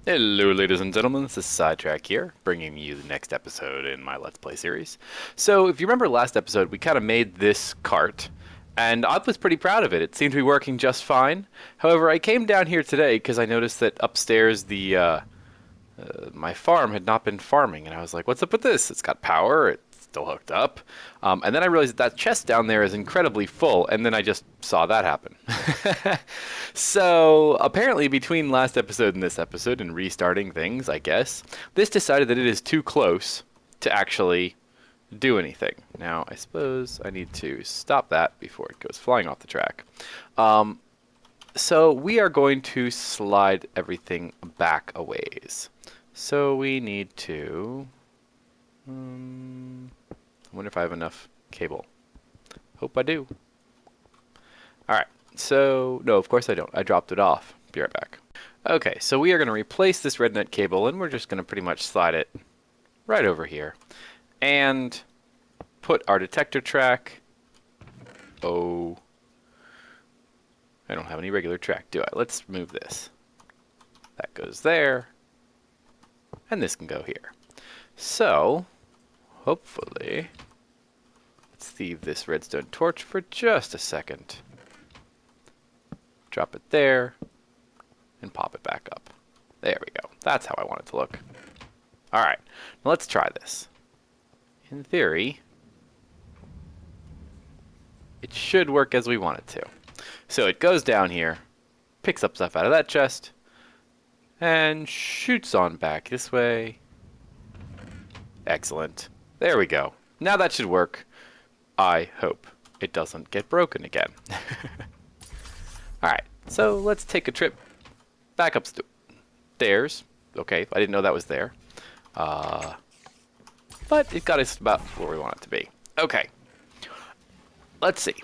Hello, ladies and gentlemen, this is Sidetrack here, bringing you the next episode in my Let's Play series. So, if you remember last episode, we kind of made this cart, and I was pretty proud of it. It seemed to be working just fine. However, I came down here today because I noticed that upstairs my farm had not been farming, and I was like, what's up with this? It's got power, it's still hooked up. And then I realized that chest down there is incredibly full, and then I just saw that happen. So, apparently, between last episode and this episode, and restarting things, I guess, this decided that it is too close to actually do anything. Now, I suppose I need to stop that before it goes flying off the track. So we are going to slide everything back a ways. So we need to... I wonder if I have enough cable. Hope I do. Alright, so... No, of course I don't. I dropped it off. Be right back. Okay, so we are going to replace this red net cable, and we're just going to pretty much slide it right over here. And put our detector track... Oh... I don't have any regular track, do I? Let's move this. That goes there. And this can go here. So, hopefully, let's leave this redstone torch for just a second. Drop it there, and pop it back up. There we go. That's how I want it to look. Alright, now let's try this. In theory, it should work as we want it to. So it goes down here, picks up stuff out of that chest, and shoots on back this way. Excellent. There we go. Now that should work. I hope it doesn't get broken again. Alright, so let's take a trip back upstairs. Okay, I didn't know that was there. But it got us about where we want it to be. Okay. Let's see.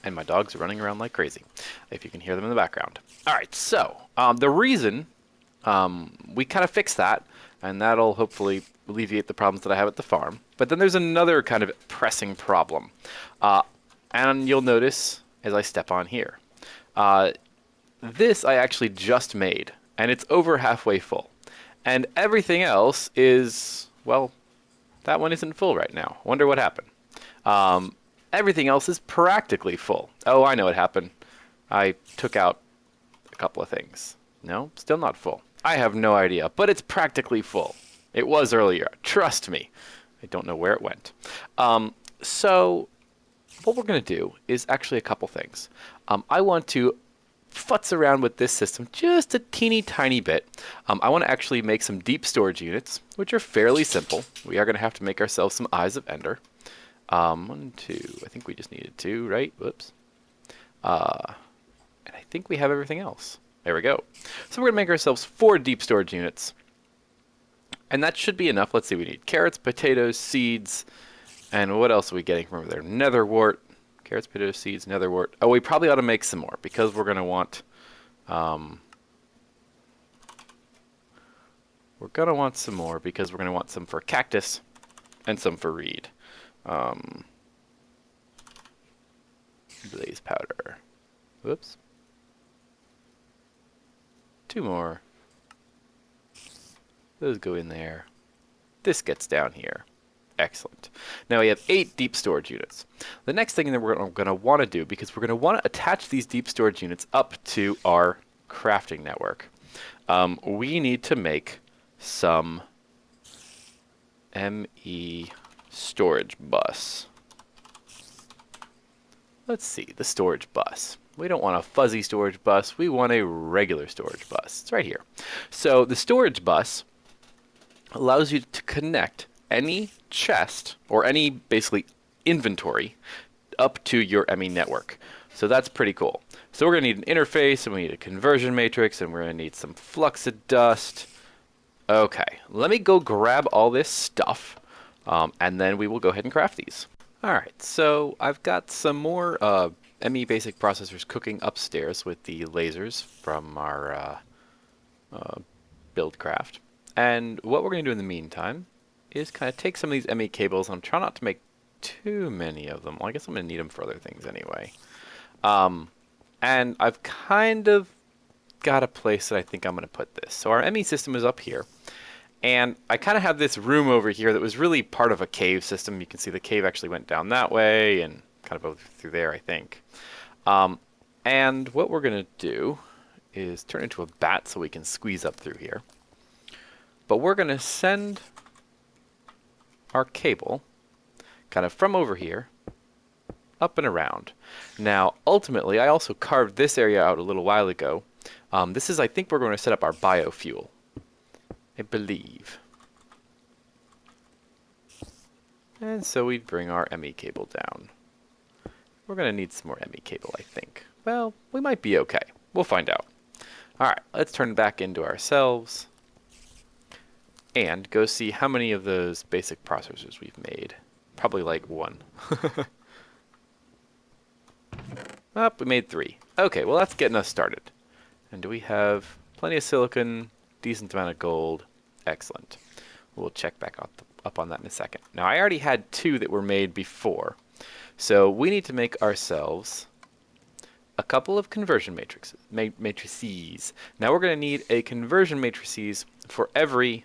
And my dogs are running around like crazy, if you can hear them in the background. Alright, so, the reason we kind of fixed that, and that'll hopefully alleviate the problems that I have at the farm. But then there's another kind of pressing problem. And you'll notice as I step on here. This I actually just made, and it's over halfway full. And everything else is, well, that one isn't full right now. Wonder what happened. Everything else is practically full. Oh, I know what happened. I took out a couple of things. No, still not full. I have no idea, but it's practically full. It was earlier. Trust me. I don't know where it went. So what we're going to do is actually a couple things. I want to futz around with this system just a teeny tiny bit. I want to actually make some deep storage units, which are fairly simple. We are going to have to make ourselves some Eyes of Ender. 1, 2, I think we just needed 2, right? Whoops. And I think we have everything else. There we go. So we're going to make ourselves 4 deep storage units. And that should be enough. Let's see, we need carrots, potatoes, seeds, and what else are we getting from over there? Netherwort. Carrots, potatoes, seeds, netherwort. Oh, we probably ought to make some more because we're going to want... we're going to want some more because we're going to want some for cactus and some for reed. Blaze powder. Whoops. 2 more. Those go in there. This gets down here. Excellent. Now we have 8 deep storage units. The next thing that we're going to want to do, because we're going to want to attach these deep storage units up to our crafting network, we need to make some ME storage bus. Let's see, the storage bus. We don't want a fuzzy storage bus, we want a regular storage bus. It's right here. So the storage bus allows you to connect any chest or any basically inventory up to your ME network. So that's pretty cool. So we're going to need an interface, and we need a conversion matrix, and we're going to need some fluxed dust. Okay, let me go grab all this stuff. And then we will go ahead and craft these. Alright, so I've got some more ME basic processors cooking upstairs with the lasers from our build craft. And what we're going to do in the meantime is kind of take some of these ME cables, and I'm trying not to make too many of them. Well, I guess I'm going to need them for other things anyway. And I've kind of got a place that I think I'm going to put this. So our ME system is up here. And I kind of have this room over here that was really part of a cave system. You can see the cave actually went down that way and kind of over through there, I think. And what we're going to do is turn into a bat so we can squeeze up through here. But we're going to send our cable kind of from over here up and around. Now, ultimately, I also carved this area out a little while ago. This is, I think we're going to set up our biofuel, I believe. And so we bring our ME cable down. We're going to need some more ME cable, I think. Well, we might be okay. We'll find out. Alright, let's turn back into ourselves and go see how many of those basic processors we've made. Probably like 1. Oh, we made 3. Okay, well that's getting us started. And do we have plenty of silicon, decent amount of gold? Excellent. We'll check back up on that in a second. Now I already had 2 that were made before. So we need to make ourselves a couple of conversion matrices. Now we're going to need a conversion matrices for every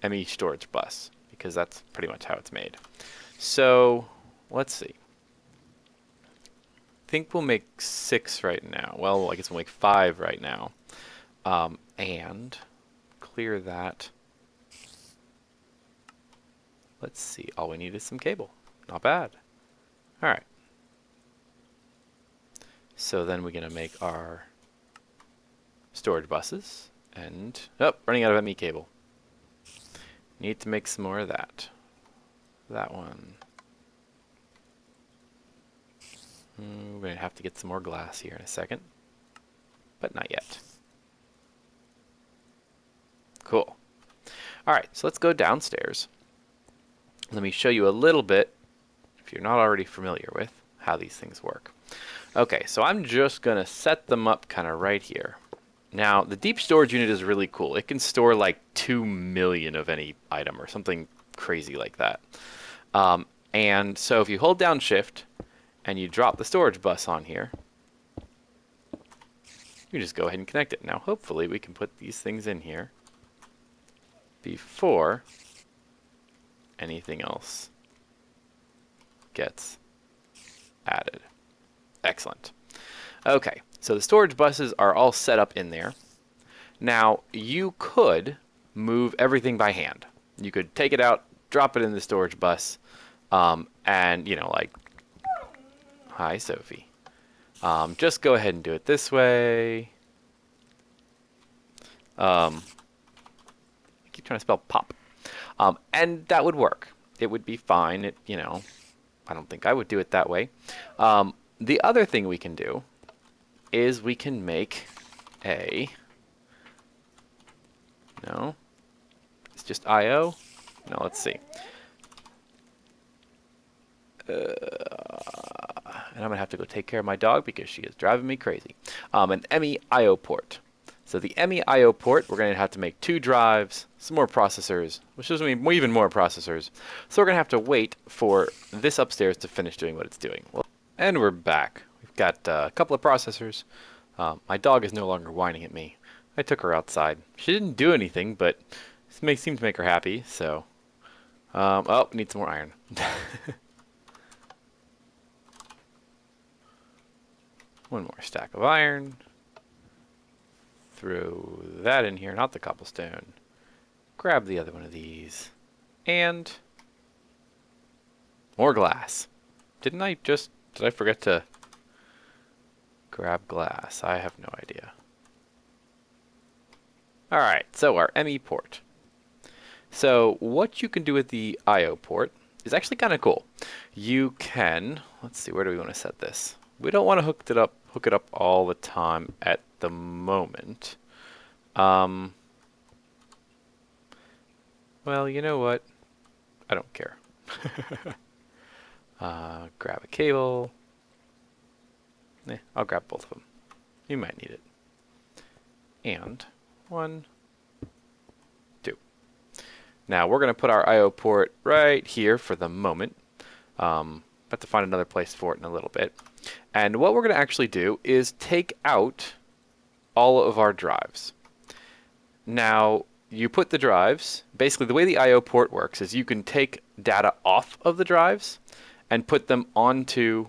ME storage bus, because that's pretty much how it's made. So let's see. I think we'll make 6 right now. Well, I guess we'll make 5 right now. And clear that. Let's see. All we need is some cable. Not bad. All right. So then we're going to make our storage buses. And, oh, running out of ME cable. Need to make some more of that. That one. We're going to have to get some more glass here in a second. But not yet. Cool. Alright, so let's go downstairs. Let me show you a little bit, if you're not already familiar with, how these things work. Okay, so I'm just going to set them up kind of right here. Now, the deep storage unit is really cool. It can store like 2 million of any item or something crazy like that. And so if you hold down Shift and you drop the storage bus on here, you just go ahead and connect it. Now, hopefully we can put these things in here before anything else gets added. Excellent. Okay, so the storage buses are all set up in there. Now, you could move everything by hand. You could take it out, drop it in the storage bus, and, you know, like, hi, Sophie. Just go ahead and do it this way. I keep trying to spell pop. And that would work. It would be fine. It, you know, I don't think I would do it that way. The other thing we can do is we can make a, no, it's just IO. No, let's see. And I'm going to have to go take care of my dog because she is driving me crazy. An ME IO port. So the ME IO port, we're going to have to make 2 drives, some more processors, which is going to mean even more processors. So we're going to have to wait for this upstairs to finish doing what it's doing. Well, and we're back. We've got a couple of processors. My dog is no longer whining at me. I took her outside. She didn't do anything, but it seemed to make her happy. So, oh, need some more iron. One more stack of iron. Throw that in here, not the cobblestone. Grab the other one of these. And more glass. Did I forget to grab glass? I have no idea. Alright, so our ME port. So what you can do with the IO port is actually kind of cool. You can, let's see, where do we want to set this? We don't want to hook it up all the time at the moment. Well, you know what? I don't care. Grab a cable. I'll grab both of them. You might need it. And 1, 2. Now we're going to put our IO port right here for the moment. Have to find another place for it in a little bit. And what we're going to actually do is take out all of our drives. Now, you put the drives, basically the way the I/O port works is you can take data off of the drives and put them onto,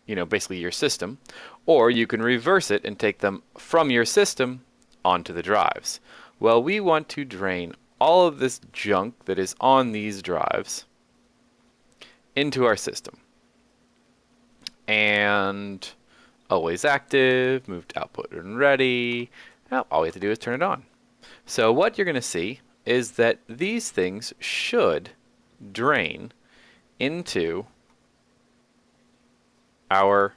basically your system, or you can reverse it and take them from your system onto the drives. Well, we want to drain all of this junk that is on these drives into our system. And always active, move to output and ready. Now, all we have to do is turn it on. So what you're going to see is that these things should drain into our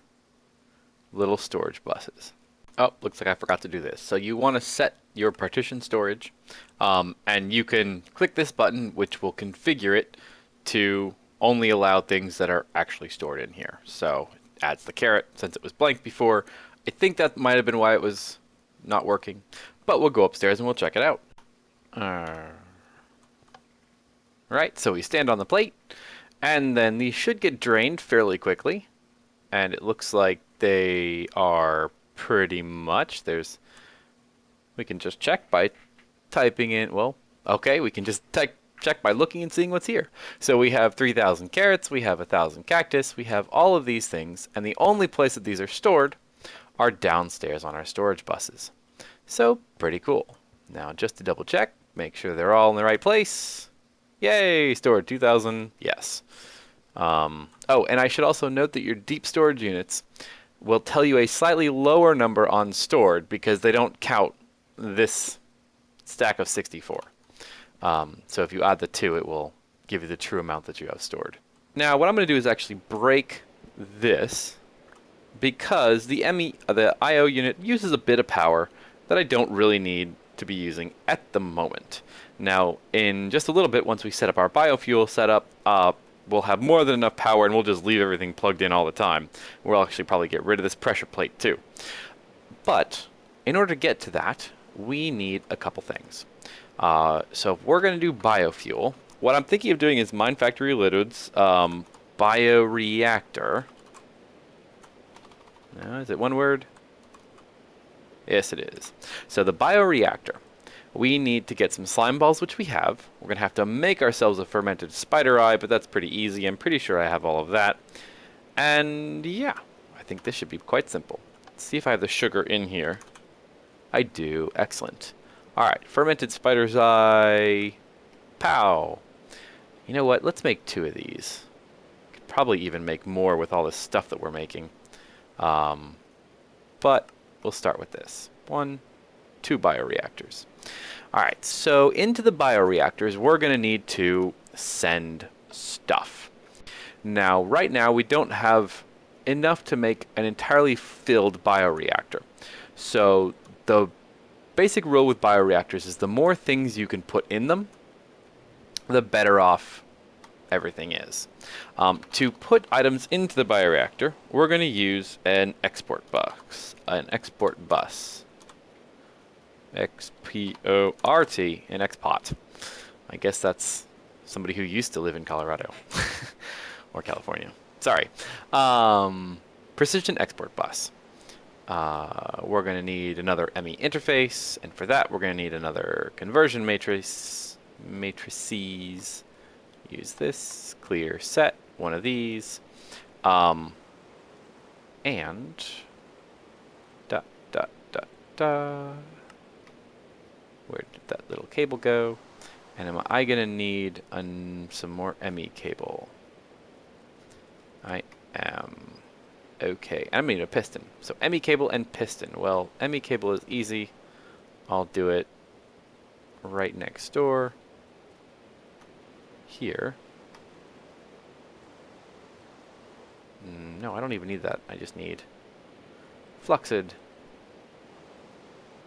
little storage buses. Oh, looks like I forgot to do this. So you want to set your partition storage, and you can click this button, which will configure it to only allow things that are actually stored in here. So it adds the caret since it was blank before. I think that might have been why it was not working, but we'll go upstairs and we'll check it out. Right, so we stand on the plate, and then these should get drained fairly quickly, and it looks like they are pretty much. We can just check by typing in, we can just check by looking and seeing what's here. So we have 3,000 carrots, we have 1,000 cactus, we have all of these things, and the only place that these are stored are downstairs on our storage buses. So pretty cool. Now just to double check, make sure they're all in the right place. Yay, stored 2,000, yes. Oh, and I should also note that your deep storage units will tell you a slightly lower number on stored because they don't count this stack of 64. So if you add the 2, it will give you the true amount that you have stored. Now what I'm going to do is actually break this because the I/O unit uses a bit of power that I don't really need to be using at the moment. Now in just a little bit, once we set up our biofuel setup, we'll have more than enough power and we'll just leave everything plugged in all the time. We'll actually probably get rid of this pressure plate too. But in order to get to that, we need a couple things. So if we're going to do biofuel, what I'm thinking of doing is MineFactory Liquid's bioreactor. Is it one word? Yes, it is. So the bioreactor. We need to get some slime balls, which we have. We're going to have to make ourselves a fermented spider eye, but that's pretty easy. I'm pretty sure I have all of that. And yeah, I think this should be quite simple. Let's see if I have the sugar in here. I do. Excellent. Alright, fermented spider's eye. Pow! You know what? Let's make 2 of these. Could probably even make more with all this stuff that we're making. But we'll start with this. 1, 2 bioreactors. Alright, so into the bioreactors, we're going to need to send stuff. Now, right now, we don't have enough to make an entirely filled bioreactor. So the basic rule with bioreactors is the more things you can put in them, the better off everything is. To put items into the bioreactor, we're going to use an export bus. X-P-O-R-T, an expot. I guess that's somebody who used to live in Colorado or California. Sorry. Precision export bus. We're going to need another ME interface, and for that we're going to need another conversion matrices. Use this, clear set, one of these, and where did that little cable go? And am I going to need some more ME cable? I am. Okay, I'm going to need a piston. So ME cable and piston. Well, ME cable is easy. I'll do it right next door. Here. No, I don't even need that. I just need fluxed,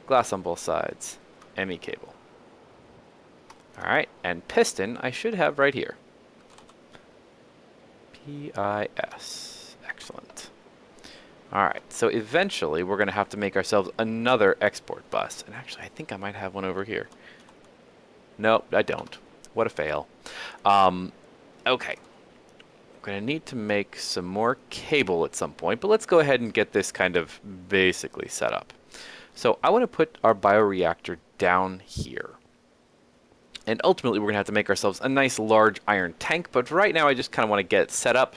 glass on both sides, ME cable. Alright, and piston I should have right here. PIS. Excellent. Alright, so eventually we're going to have to make ourselves another export bus. And actually, I think I might have one over here. Nope, I don't. What a fail. Okay. I'm going to need to make some more cable at some point, but let's go ahead and get this kind of basically set up. So I want to put our bioreactor down here. And ultimately, we're going to have to make ourselves a nice large iron tank. But right now, I just kind of want to get it set up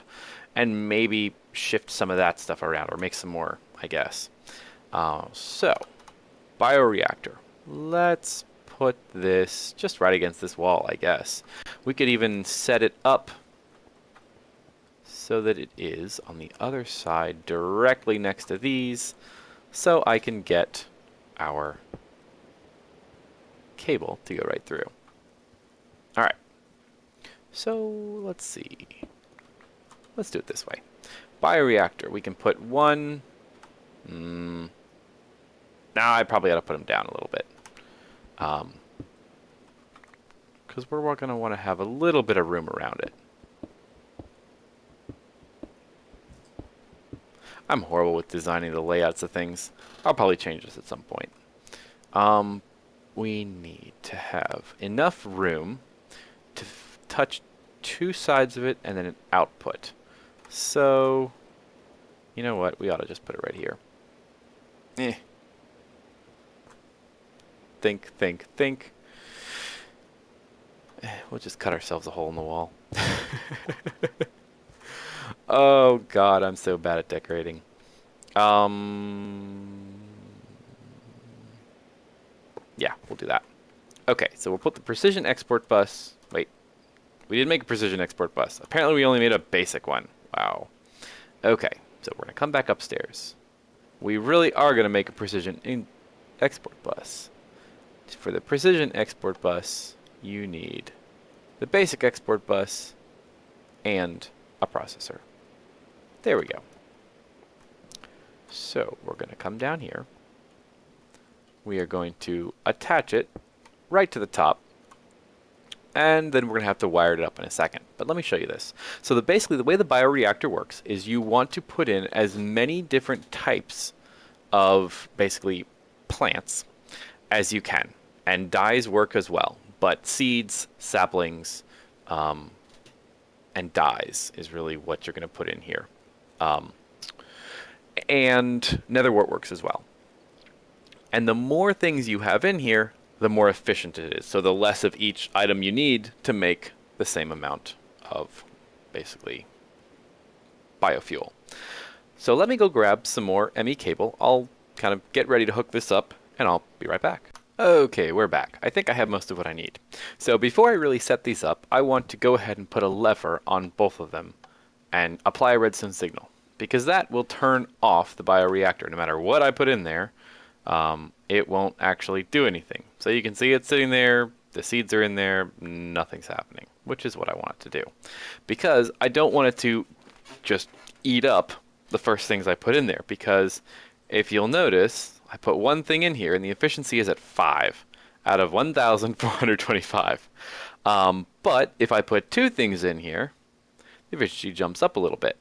and maybe shift some of that stuff around or make some more, I guess. So, bioreactor. Let's put this just right against this wall, I guess. We could even set it up so that it is on the other side directly next to these, so I can get our cable to go right through. Alright, so let's see. Let's do it this way. Bioreactor, we can put one. Now I probably ought to put them down a little bit. Because we're going to want to have a little bit of room around it. I'm horrible with designing the layouts of things. I'll probably change this at some point. We need to have enough room to touch two sides of it and then an output. So, you know what? We ought to just put it right here. Think, think, think. We'll just cut ourselves a hole in the wall. Oh God, I'm so bad at decorating. Yeah, we'll do that. Okay, so we'll put the precision export bus. Wait, we didn't make a precision export bus. Apparently we only made a basic one. Wow. Okay, so we're gonna come back upstairs. We really are gonna make a precision export bus. For the precision export bus, you need the basic export bus and a processor. There we go. So we're going to come down here. We are going to attach it right to the top. And then we're going to have to wire it up in a second. But let me show you this. So basically the way the bioreactor works is you want to put in as many different types of basically plants as you can. And dyes work as well. But seeds, saplings, and dyes is really what you're going to put in here. And netherwort works as well. And the more things you have in here, the more efficient it is. So the less of each item you need to make the same amount of, basically, biofuel. So let me go grab some more ME cable. I'll kind of get ready to hook this up, and I'll be right back. Okay, we're back. I think I have most of what I need. So before I really set these up, I want to go ahead and put a lever on both of them and apply a redstone signal, because that will turn off the bioreactor. No matter what I put in there, it won't actually do anything. So you can see it's sitting there, the seeds are in there, nothing's happening, which is what I want it to do. Because I don't want it to just eat up the first things I put in there, because if you'll notice, I put one thing in here and the efficiency is at 5 out of 1,425. But if I put two things in here, the efficiency jumps up a little bit.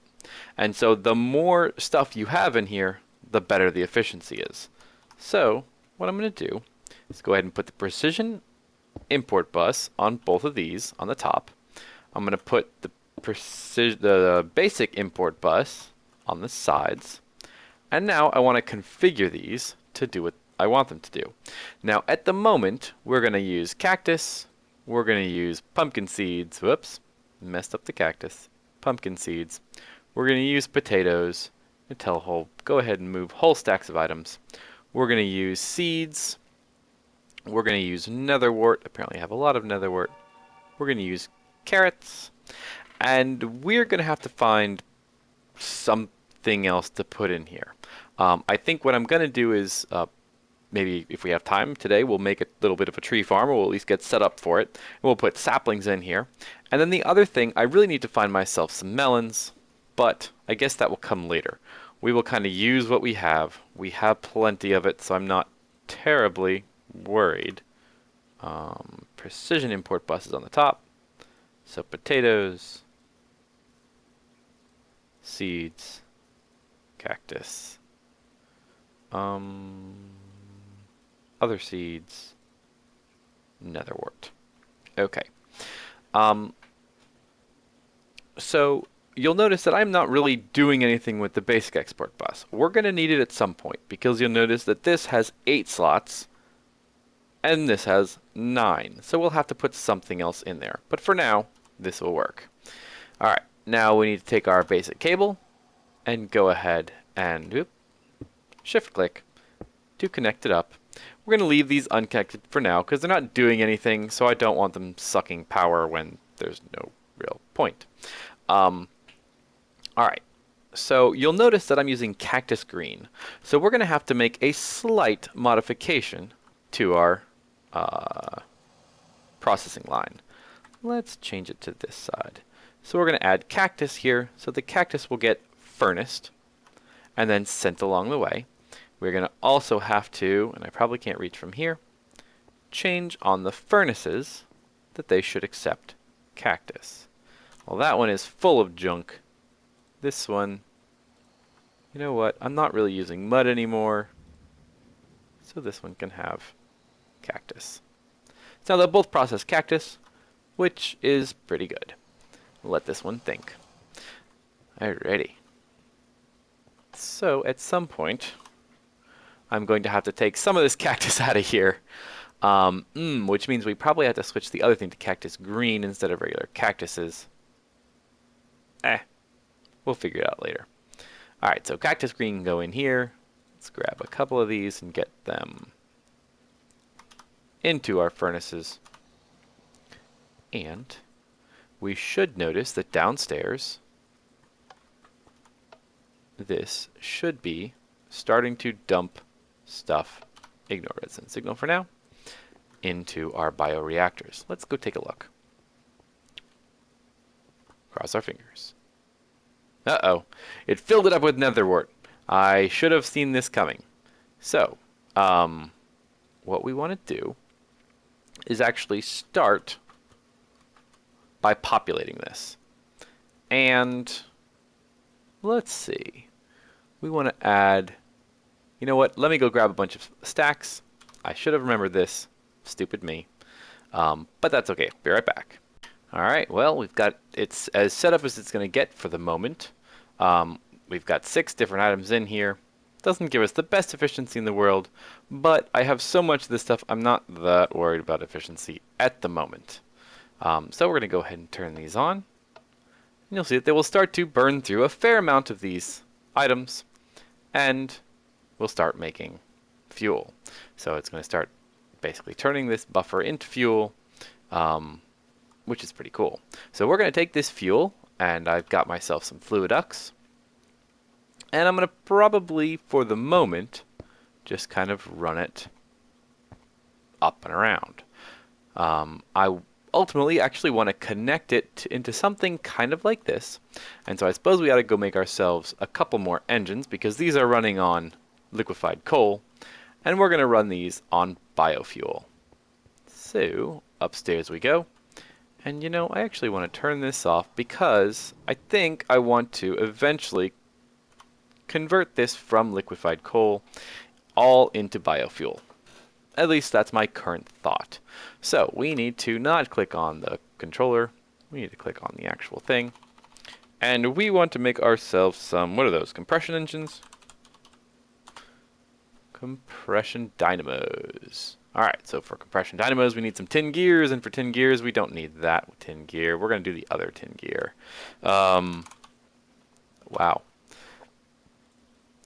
And so the more stuff you have in here, the better the efficiency is. So what I'm going to do is go ahead and put the precision import bus on both of these on the top. I'm going to put the basic import bus on the sides. And now I want to configure these to do what I want them to do. Now at the moment, we're going to use cactus. We're going to use pumpkin seeds. Whoops, messed up the cactus. Pumpkin seeds. We're going to use potatoes. And tell whole, go ahead and move whole stacks of items. We're going to use seeds. We're going to use netherwort. Apparently I have a lot of netherwort. We're going to use carrots. And we're going to have to find something else to put in here. I think what I'm going to do is maybe if we have time today, we'll make a little bit of a tree farm, or we'll at least get set up for it. And we'll put saplings in here. And then the other thing, I really need to find myself some melons, but I guess that will come later. We will kind of use what we have. We have plenty of it, so I'm not terribly worried. Precision import bus is on the top. So potatoes, seeds, cactus, other seeds, netherwort. Okay. So you'll notice that I'm not really doing anything with the basic export bus. We're going to need it at some point because you'll notice that this has 8 slots and this has 9. So we'll have to put something else in there. But for now, this will work. Alright, now we need to take our basic cable and go ahead and shift click to connect it up. We're going to leave these unconnected for now because they're not doing anything, so I don't want them sucking power when there's no real point. Alright, so you'll notice that I'm using cactus green. So we're going to have to make a slight modification to our processing line. Let's change it to this side. So we're going to add cactus here, so the cactus will get furnaced and then sent along the way. We're going to also have to, and I probably can't reach from here, change on the furnaces that they should accept cactus. Well, that one is full of junk. This one, you know what, I'm not really using mud anymore, so this one can have cactus. So they'll both process cactus, which is pretty good. Let this one think. Alrighty. So at some point, I'm going to have to take some of this cactus out of here, which means we probably have to switch the other thing to cactus green instead of regular cactuses. We'll figure it out later. Alright, so cactus green can go in here. Let's grab a couple of these and get them into our furnaces. And we should notice that downstairs, this should be starting to dump stuff, ignore redstone signal for now, into our bioreactors. Let's go take a look. Cross our fingers. Uh-oh. It filled it up with nether wart. I should have seen this coming. So, what we want to do is actually start by populating this. And let's see. We want to add, you know what, let me go grab a bunch of stacks. I should have remembered this. Stupid me. But that's okay. Be right back. Alright, well, we've got it's as set up as it's going to get for the moment. We've got 6 different items in here. Doesn't give us the best efficiency in the world, but I have so much of this stuff, I'm not that worried about efficiency at the moment. So we're going to go ahead and turn these on. And you'll see that they will start to burn through a fair amount of these items, and we'll start making fuel. So it's going to start basically turning this buffer into fuel, which is pretty cool. So we're going to take this fuel, and I've got myself some fluid ducts, and I'm going to probably, for the moment, just kind of run it up and around. I ultimately actually want to connect it into something kind of like this, and so I suppose we ought to go make ourselves a couple more engines, because these are running on liquefied coal, and we're going to run these on biofuel. So upstairs we go. And you know, I actually want to turn this off because I think I want to eventually convert this from liquefied coal all into biofuel. At least that's my current thought. So we need to not click on the controller. We need to click on the actual thing. And we want to make ourselves some, what are those, compression engines? Compression dynamos. Alright, so for compression dynamos we need some tin gears, and for tin gears we don't need that tin gear. We're going to do the other tin gear. Wow.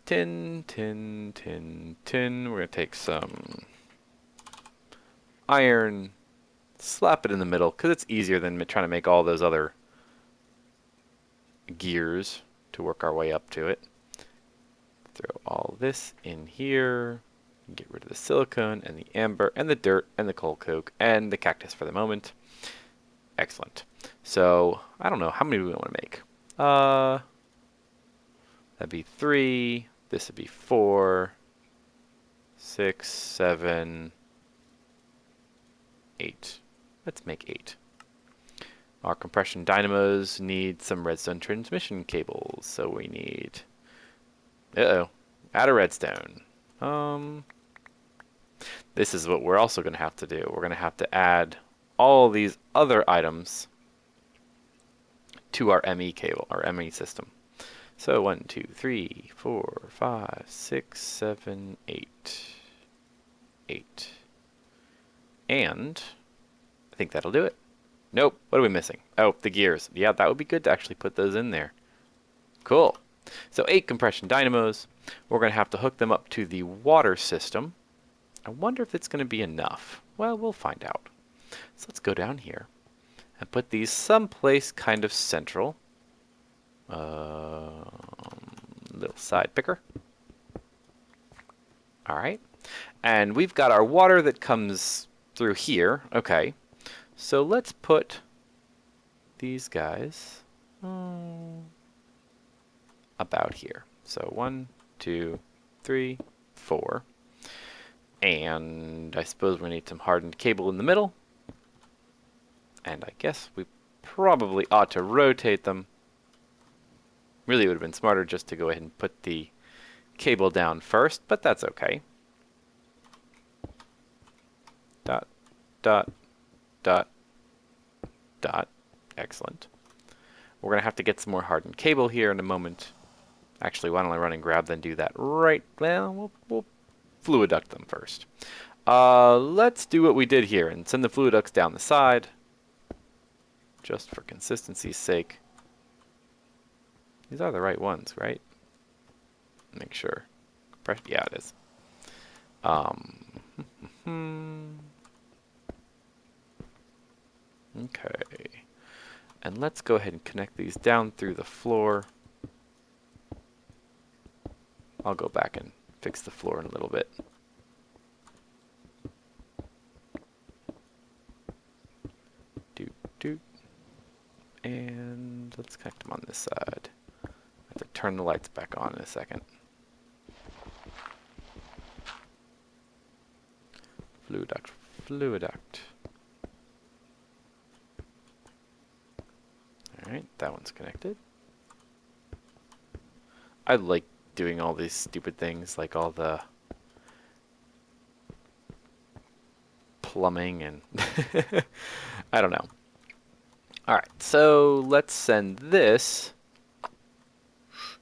Tin. We're going to take some iron, slap it in the middle, because it's easier than trying to make all those other gears to work our way up to it. Throw all this in here. Get rid of the silicone and the amber and the dirt and the coal coke and the cactus for the moment. Excellent. So I don't know, how many do we want to make? That'd be 3. This would be 4, 6, 7, 8. Let's make 8. Our compression dynamos need some redstone transmission cables, so we need. Add a redstone. This is what we're also going to have to do. We're going to have to add all these other items to our ME cable, our ME system. So 1, 2, 3, 4, 5, 6, 7, 8. 8. And I think that'll do it. Nope. What are we missing? Oh, the gears. Yeah, that would be good to actually put those in there. Cool. So 8 compression dynamos. We're going to have to hook them up to the water system. I wonder if it's going to be enough. Well, we'll find out. So let's go down here and put these someplace kind of central. Little side picker. All right. And we've got our water that comes through here. Okay. So let's put these guys about here. So 1, 2, 3, 4. And I suppose we need some hardened cable in the middle. And I guess we probably ought to rotate them. Really, it would have been smarter just to go ahead and put the cable down first, but that's okay. Dot, dot, dot, dot. Excellent. We're going to have to get some more hardened cable here in a moment. Actually, why don't I run and grab, then do that right now? We'll fluid duct them first. Let's do what we did here and send the fluid ducts down the side. Just for consistency's sake. These are the right ones, right? Make sure. Yeah, it is. Okay. And let's go ahead and connect these down through the floor. I'll go back and fix the floor in a little bit. Doot, doot. And let's connect them on this side. I have to turn the lights back on in a second. Fluid duct, fluid duct. Alright, that one's connected. I like doing all these stupid things, like all the plumbing and I don't know. Alright, so let's send this.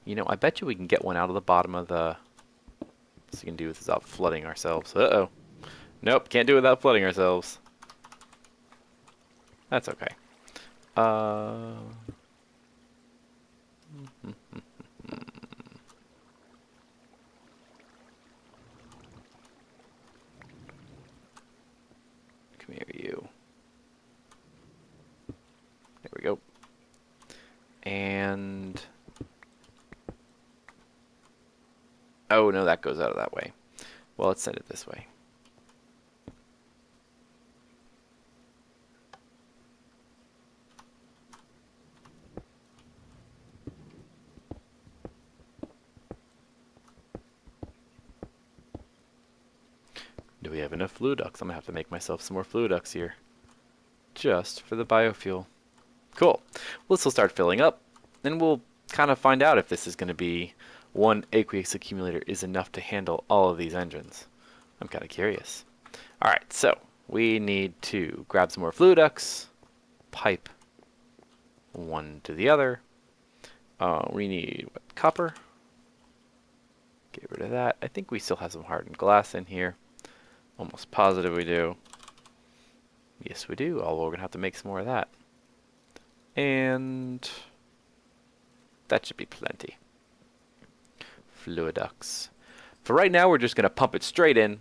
You know, I bet you we can get one out of the bottom of the... So we can do this without flooding ourselves. Uh-oh. Nope, can't do it without flooding ourselves. That's okay. Come here, you. There we go. And... oh, no, that goes out of that way. Well, let's send it this way. Do we have enough fluid ducts? I'm going to have to make myself some more fluid ducts here. Just for the biofuel. Cool. Well, this will start filling up. Then we'll kind of find out if this is going to be one aqueous accumulator is enough to handle all of these engines. I'm kind of curious. Alright, so we need to grab some more fluid ducts. Pipe one to the other. We need what, copper. Get rid of that. I think we still have some hardened glass in here. Almost positive we do. Yes, we do. Although we're going to have to make some more of that. And that should be plenty. Fluid ducts. For right now, we're just going to pump it straight in.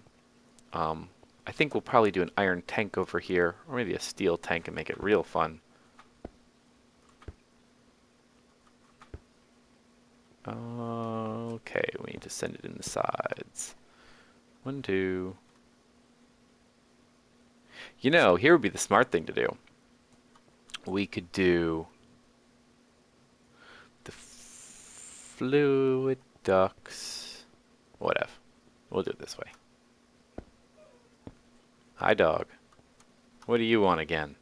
I think we'll probably do an iron tank over here, or maybe a steel tank and make it real fun. Okay, we need to send it in the sides. 1, 2. You know, here would be the smart thing to do. We could do the fluid ducts. Whatever. We'll do it this way. Hi, dog. What do you want again?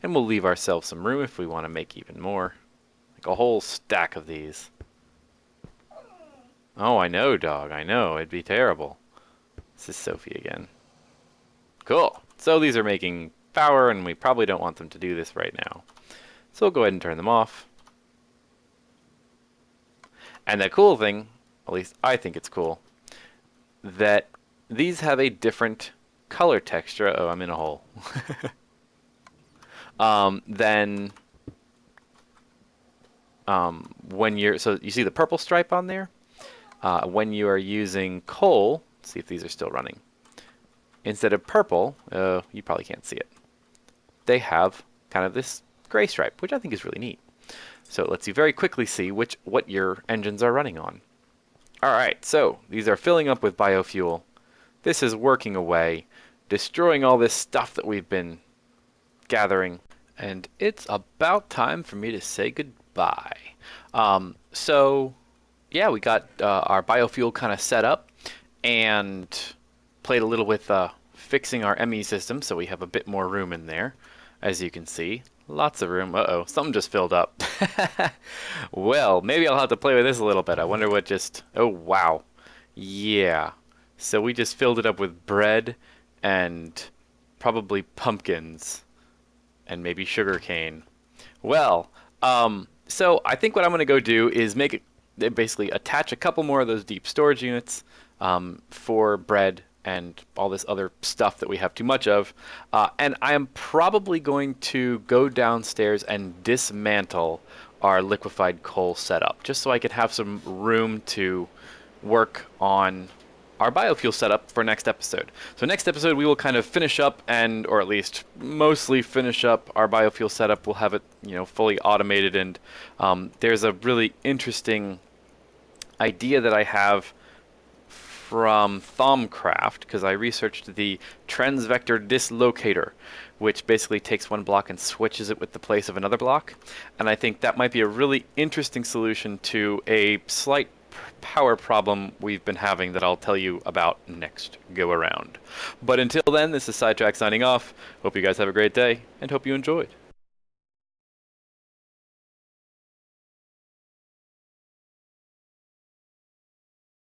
And we'll leave ourselves some room if we want to make even more. Like a whole stack of these. Oh, I know, dog. I know. It'd be terrible. This is Sophie again. Cool. So these are making power, and we probably don't want them to do this right now. So we'll go ahead and turn them off. And the cool thing, at least I think it's cool, that these have a different color texture. Oh, I'm in a hole. Then when you're, so you see the purple stripe on there? When you are using coal, let's see if these are still running. Instead of purple, you probably can't see it. They have kind of this gray stripe, which I think is really neat. So it lets you very quickly see what your engines are running on. Alright, so these are filling up with biofuel. This is working away, destroying all this stuff that we've been gathering. And it's about time for me to say goodbye. So, yeah, we got our biofuel kind of set up and played a little with fixing our ME system so we have a bit more room in there, as you can see. Lots of room. Uh-oh, something just filled up. Well, maybe I'll have to play with this a little bit. I wonder what just... Oh, wow. Yeah. So we just filled it up with bread and probably pumpkins and maybe sugar cane. Well, so I think what I'm going to go do is make it, basically attach a couple more of those deep storage units for bread and all this other stuff that we have too much of. And I am probably going to go downstairs and dismantle our liquefied coal setup, just so I could have some room to work on our biofuel setup for next episode. So next episode we will kind of finish up or at least mostly finish up our biofuel setup. We'll have it, fully automated, and there's a really interesting idea that I have from Thaumcraft, because I researched the transvector dislocator, which basically takes one block and switches it with the place of another block. And I think that might be a really interesting solution to a slight power problem we've been having that I'll tell you about next go around. But until then, this is Sidetrack signing off. Hope you guys have a great day, and hope you enjoyed.